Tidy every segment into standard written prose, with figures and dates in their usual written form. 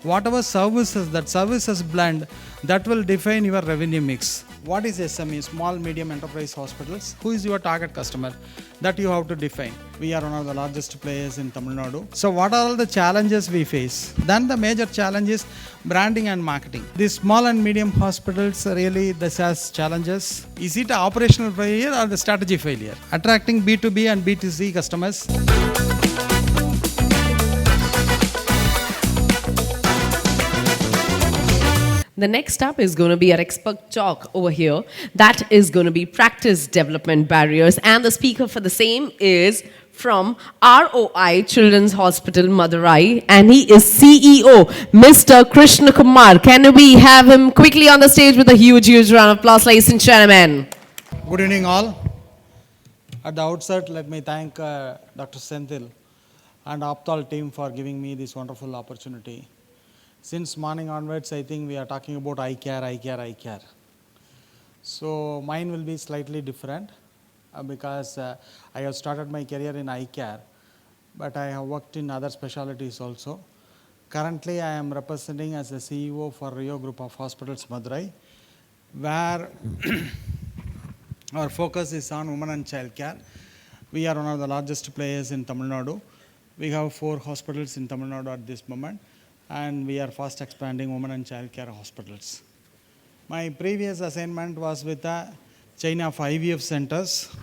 Whatever services blend, that will define your revenue mix. What is SME, small medium enterprise hospitals? Who is your target customer? That you have to define. We are one of the largest players in Tamil Nadu. So what are all the challenges we face? Then the major challenge is branding and marketing. These small and medium hospitals, really this has challenges. Is it an operational failure or the strategy failure? Attracting B2B and B2C customers. The next up is going to be our expert talk over here. That is going to be practice development barriers. And the speaker for the same is from ROI Children's Hospital, Madurai. And he is CEO, Mr. Krishnakumar. Can we have him quickly on the stage with a huge, huge round of applause, ladies and gentlemen? Good evening all. At the outset, let me thank Dr. Senthil and Opthal team for giving me this wonderful opportunity. Since morning onwards, I think we are talking about eye care. So mine will be slightly different because I have started my career in eye care, but I have worked in other specialties also. Currently, I am representing as the CEO for Rio Group of Hospitals, Madurai, where our focus is on women and child care. We are one of the largest players in Tamil Nadu. We have 4 hospitals in Tamil Nadu at this moment, and we are fast expanding women and child care hospitals. My previous assignment was with the chain of IVF centers.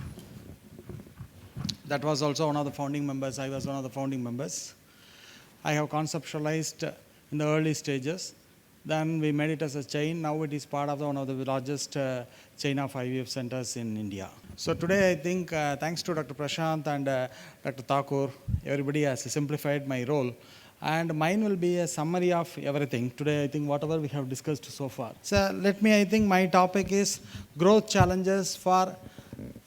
That was also one of the founding members. I was one of the founding members. I have conceptualized in the early stages. Then we made it as a chain. Now it is part of one of the largest chain of IVF centers in India. So today I think thanks to Dr. Prashant and Dr. Thakur, everybody has simplified my role. And mine will be a summary of everything. Today, I think whatever we have discussed so far. So I think my topic is growth challenges for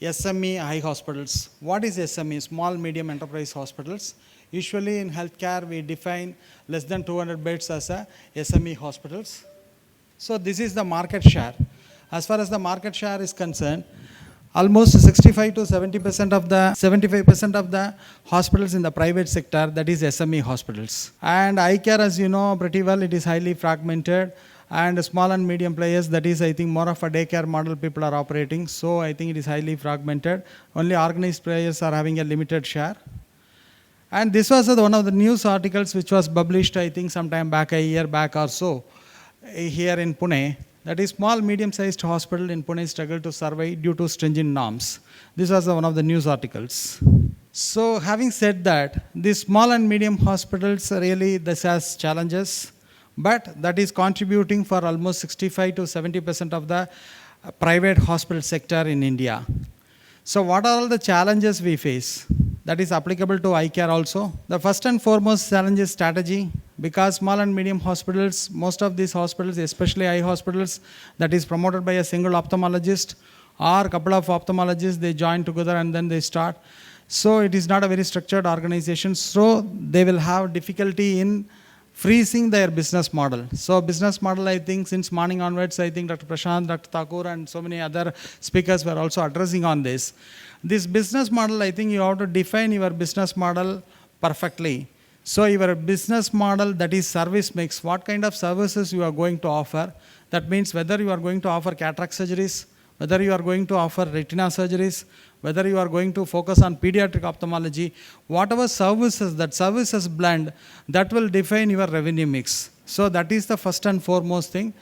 SME eye hospitals. What is SME, small medium enterprise hospitals? Usually in healthcare, we define less than 200 beds as a SME hospitals. So this is the market share. As far as the market share is concerned, almost 65 to 75% of the hospitals in the private sector, that is SME hospitals. And eye care, as you know pretty well, it is highly fragmented. And small and medium players, that is I think more of a daycare model people are operating. So I think it is highly fragmented. Only organized players are having a limited share. And this was one of the news articles which was published I think sometime back, a year back or so, here in Pune. That is small, medium-sized hospital in Pune struggle to survive due to stringent norms. This was one of the news articles. So having said that, these small and medium hospitals, really this has challenges, but that is contributing for almost 65 to 70% of the private hospital sector in India. So what are all the challenges we face? That is applicable to eye care also. The first and foremost challenge is strategy, because small and medium hospitals, most of these hospitals, especially eye hospitals, that is promoted by a single ophthalmologist or a couple of ophthalmologists, they join together and then they start. So it is not a very structured organization, so they will have difficulty in freezing their business model. So business model, I think since morning onwards, I think Dr. Prashant, Dr. Thakur and so many other speakers were also addressing on this. This business model, I think you have to define your business model perfectly. So your business model, that is service mix, what kind of services you are going to offer. That means whether you are going to offer cataract surgeries, whether you are going to offer retina surgeries, whether you are going to focus on pediatric ophthalmology, whatever services blend, that will define your revenue mix. So that is the first and foremost thing.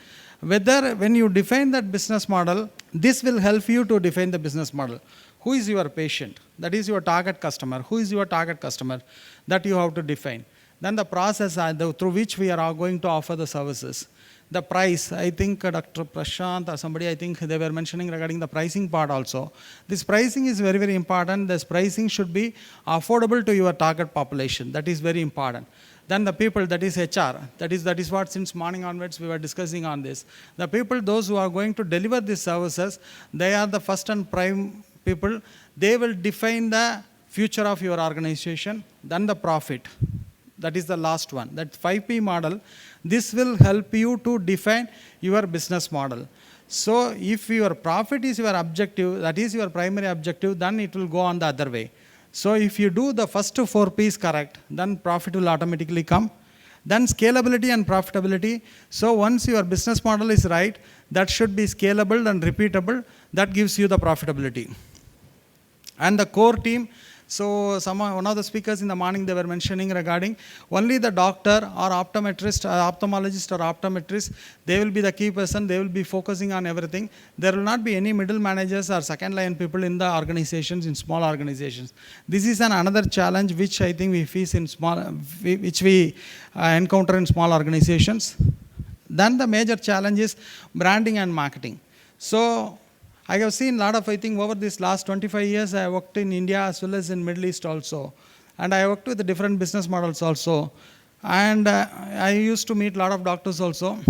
When you define that business model, this will help you to define the business model. Who is your patient? That is your target customer. Who is your target customer? That you have to define. Then the process through which we are going to offer the services. The price, I think Dr. Prashant or somebody, I think they were mentioning regarding the pricing part also. This pricing is very, very important. This pricing should be affordable to your target population. That is very important. Then the people, that is HR, that is what since morning onwards we were discussing on this. The people, those who are going to deliver these services, they are the first and prime people. They will define the future of your organization. Then the profit. That is the last one. That 5P model, this will help you to define your business model. So if your profit is your objective, that is your primary objective, then it will go on the other way. So if you do the first 4 P's correct, then profit will automatically come. Then scalability and profitability. So once your business model is right, that should be scalable and repeatable. That gives you the profitability. And the core team, so one of the speakers in the morning, they were mentioning regarding only the doctor or optometrist, ophthalmologist or optometrist, they will be the key person, they will be focusing on everything. There will not be any middle managers or second line people in the organizations, in small organizations. This is another challenge which I think we face in which we encounter in small organizations. Then the major challenge is branding and marketing. So I have seen a lot of, I think over this last 25 years, I worked in India as well as in Middle East also. And I worked with the different business models also. And I used to meet a lot of doctors also.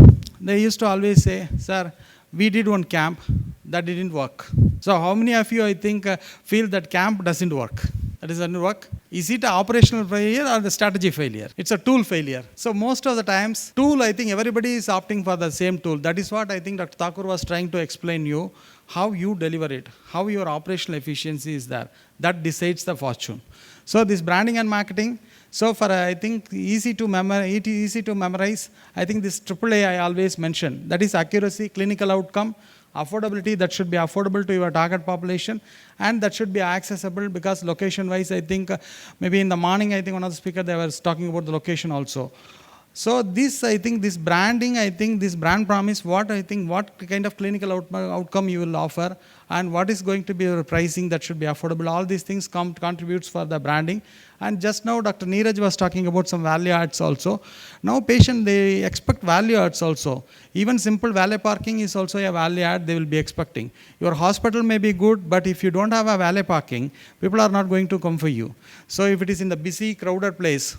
They used to always say, sir, we did one camp, that didn't work. So how many of you, I think, feel that camp doesn't work? That doesn't work. Is it an operational failure or the strategy failure? It's a tool failure. So most of the times, tool, I think everybody is opting for the same tool. That is what I think Dr. Thakur was trying to explain you, how you deliver it, how your operational efficiency is there. That decides the fortune. So this branding and marketing, so for I think easy to memorize, I think this AAA I always mention. That is accuracy, clinical outcome, affordability, that should be affordable to your target population, and that should be accessible because location wise, I think maybe in the morning, I think one of the speakers, they were talking about the location also. So this, I think this branding, I think this brand promise, what kind of clinical outcome you will offer and what is going to be your pricing that should be affordable. All these things contributes for the branding. And just now Dr. Neeraj was talking about some value adds also. Now patient, they expect value adds also. Even simple valet parking is also a value add they will be expecting. Your hospital may be good, but if you don't have a valet parking, people are not going to come for you. So if it is in the busy, crowded place,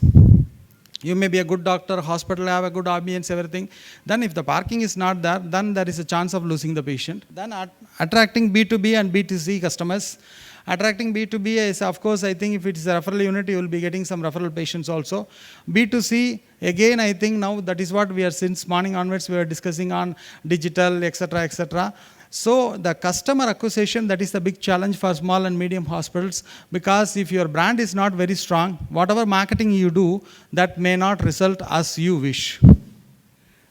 you may be a good doctor, hospital have a good ambience, everything. Then if the parking is not there, then there is a chance of losing the patient. Then attracting B2B and B2C customers. Attracting B2B is, of course, I think if it is a referral unit, you will be getting some referral patients also. B2C, again, I think now that is what we are since morning onwards, we are discussing on digital, etc., etc. So the customer acquisition, that is the big challenge for small and medium hospitals, because if your brand is not very strong, whatever marketing you do, that may not result as you wish.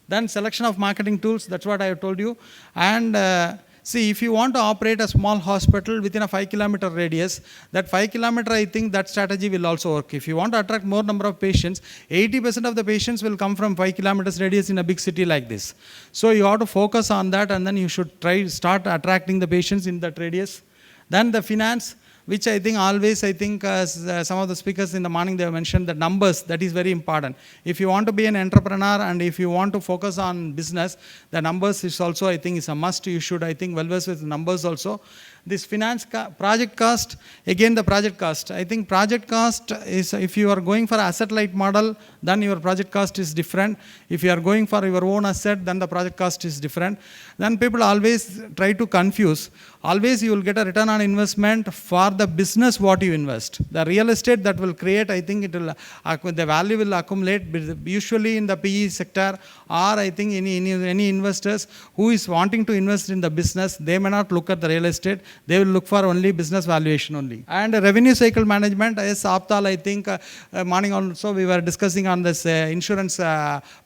Then selection of marketing tools, that's what I have told you. And see, if you want to operate a small hospital within a 5-kilometer radius, that 5-kilometer, I think that strategy will also work. If you want to attract more number of patients, 80% of the patients will come from 5 kilometers radius in a big city like this. So you have to focus on that, and then you should start attracting the patients in that radius. Then the finance, which I think always, I think some of the speakers in the morning, they have mentioned the numbers, that is very important. If you want to be an entrepreneur and if you want to focus on business, the numbers is also, I think, is a must. You should, I think, well versed with numbers also. This finance, project cost, again the project cost. I think project cost is, if you are going for asset light model, then your project cost is different. If you are going for your own asset, then the project cost is different. Then people always try to confuse. Always you will get a return on investment for the business what you invest. The real estate that will create, I think it will, the value will accumulate usually in the PE sector, or I think any investors who is wanting to invest in the business, they may not look at the real estate. They will look for only business valuation only. And revenue cycle management, as Opthal, I think morning also we were discussing on this insurance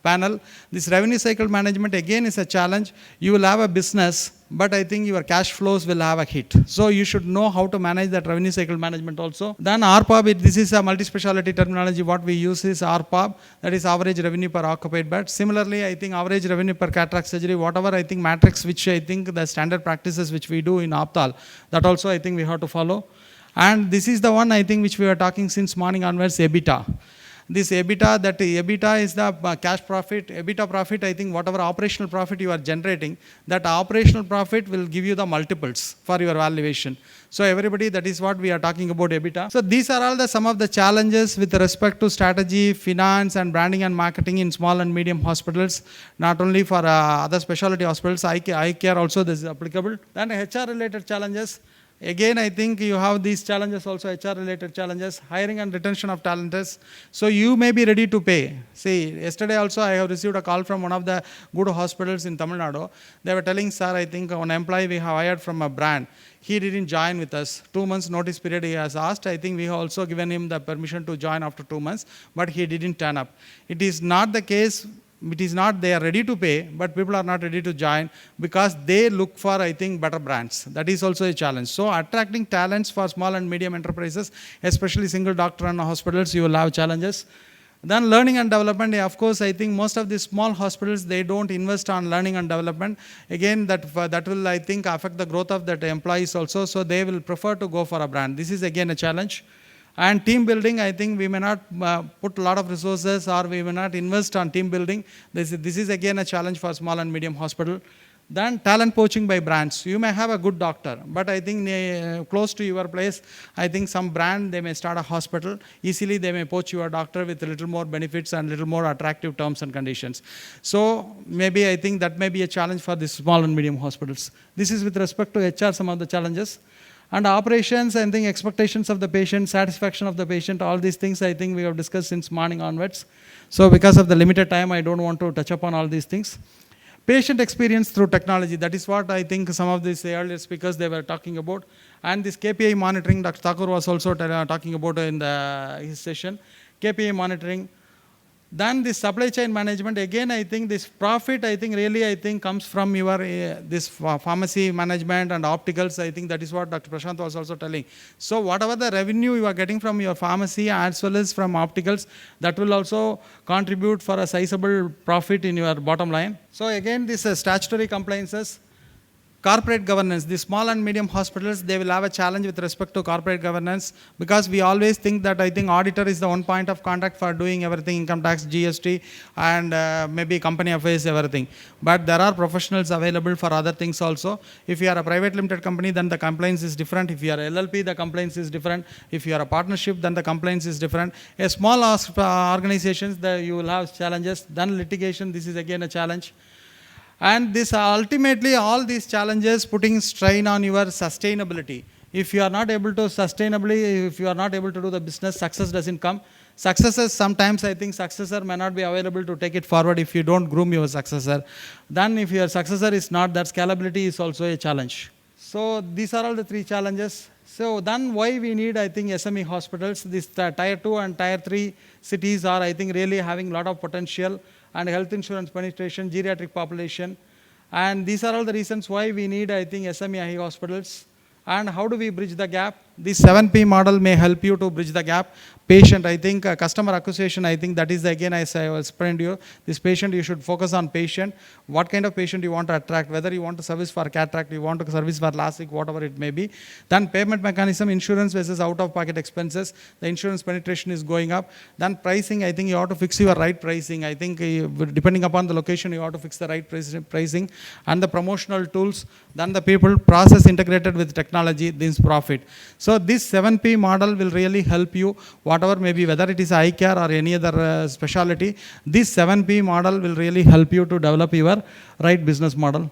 panel. This revenue cycle management again is a challenge. You will have a business, but I think your cash flows will have a hit. So you should know how to manage that revenue cycle management also. Then RPOB, this is a multi-specialty terminology. What we use is RPOB, that is average revenue per occupied bed. Similarly, I think average revenue per cataract surgery, whatever I think matrix, which I think the standard practices which we do in Opthal, that also I think we have to follow. And this is the one I think which we were talking since morning onwards, EBITDA. This EBITDA, that EBITDA is the cash profit, EBITDA profit, I think whatever operational profit you are generating, that operational profit will give you the multiples for your valuation. So everybody, that is what we are talking about EBITDA. So these are all some of the challenges with respect to strategy, finance and branding and marketing in small and medium hospitals, not only for other specialty hospitals, eye care also this is applicable. Then HR related challenges. Again, I think you have these challenges also, HR-related challenges, hiring and retention of talents. So you may be ready to pay. See, yesterday also I have received a call from one of the good hospitals in Tamil Nadu. They were telling, sir, I think one employee we have hired from a brand, he didn't join with us. 2 months notice period he has asked. I think we have also given him the permission to join after 2 months, but he didn't turn up. It is not the case. It is not they are ready to pay, but people are not ready to join because they look for, I think, better brands. That is also a challenge. So attracting talents for small and medium enterprises, especially single doctor and hospitals, you will have challenges. Then learning and development, of course, I think most of these small hospitals, they don't invest on learning and development. Again, that will, I think, affect the growth of that employees also. So they will prefer to go for a brand. This is again a challenge. And team building, I think we may not put a lot of resources or we may not invest on team building. This is again a challenge for small and medium hospital. Then talent poaching by brands. You may have a good doctor, but I think close to your place, I think some brand, they may start a hospital. Easily they may poach your doctor with a little more benefits and little more attractive terms and conditions. So maybe I think that may be a challenge for the small and medium hospitals. This is with respect to HR, some of the challenges. And operations, I think expectations of the patient, satisfaction of the patient, all these things I think we have discussed since morning onwards. So because of the limited time, I don't want to touch upon all these things. Patient experience through technology, that is what I think some of these earlier speakers, they were talking about. And this KPI monitoring, Dr. Thakur was also talking about in his session. KPI monitoring. Then this supply chain management, again, I think this profit, I think really, I think comes from your, this pharmacy management and opticals. I think that is what Dr. Prashant was also telling. So whatever the revenue you are getting from your pharmacy as well as from opticals, that will also contribute for a sizable profit in your bottom line. So again, this statutory compliances. Corporate governance, the small and medium hospitals, they will have a challenge with respect to corporate governance because we always think that I think auditor is the one point of contact for doing everything, income tax, GST, and maybe company affairs, everything. But there are professionals available for other things also. If you are a private limited company, then the compliance is different. If you are LLP, the compliance is different. If you are a partnership, then the compliance is different. A small organizations, you will have challenges. Then litigation, this is again a challenge. And this ultimately, all these challenges putting strain on your sustainability. If you are not able to sustainably, if you are not able to do the business, success doesn't come. Successes, sometimes I think successor may not be available to take it forward if you don't groom your successor. Then if your successor is not, that scalability is also a challenge. So these are all the three challenges. So then why we need, I think, SME hospitals. This tier 2 and tier 3 cities are, I think, really having a lot of potential. And health insurance penetration, geriatric population. And these are all the reasons why we need, I think, SME hospitals. And how do we bridge the gap? This 7P model may help you to bridge the gap. Patient, I think, customer acquisition, I think that is, again, as I explained to you, this patient, you should focus on patient. What kind of patient you want to attract, whether you want to service for cataract, you want to service for LASIK, whatever it may be. Then payment mechanism, insurance versus out-of-pocket expenses. The insurance penetration is going up. Then pricing, I think you have to fix your right pricing. I think depending upon the location, you have to fix the right pricing. And the promotional tools, then the people, process integrated with technology, this profit. So this 7P model will really help you, whatever may be, whether it is eye care or any other specialty, this 7P model will really help you to develop your right business model.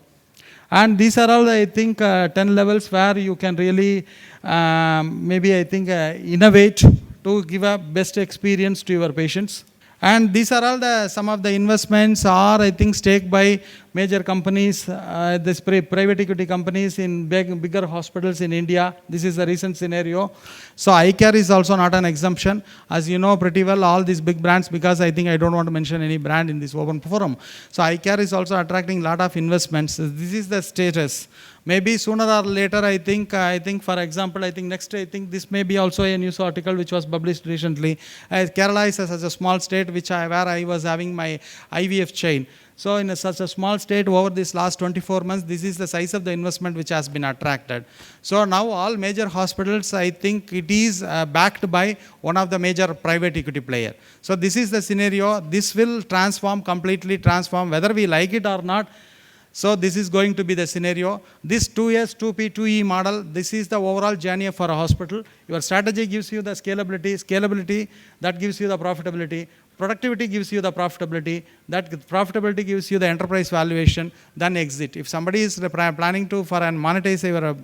And these are all, I think, 10 levels where you can really, maybe, I think, innovate to give a best experience to your patients. And these are all some of the investments are, I think, stake by major companies, this private equity companies in bigger hospitals in India. This is the recent scenario. So eye care is also not an exemption. As you know pretty well, all these big brands, because I think I don't want to mention any brand in this open forum. So eye care is also attracting a lot of investments. This is the status. Maybe sooner or later, I think, for example, I think next, I think this may be also a news article which was published recently. Kerala is such a small state where I was having my IVF chain. So in such a small state, over this last 24 months, this is the size of the investment which has been attracted. So now all major hospitals, I think it is backed by one of the major private equity player. So this is the scenario. This will completely transform, whether we like it or not. So this is going to be the scenario. This 2S, 2P, 2E model, this is the overall journey for a hospital. Your strategy gives you the scalability, that gives you the profitability. Productivity gives you the profitability. That profitability gives you the enterprise valuation, then exit. If somebody is planning to for and monetize your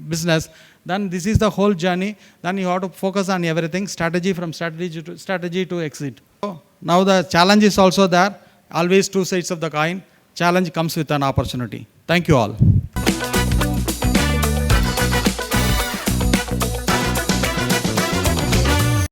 business, then this is the whole journey. Then you have to focus on everything, strategy to exit. So now the challenge is also there. Always two sides of the coin. Challenge comes with an opportunity. Thank you all.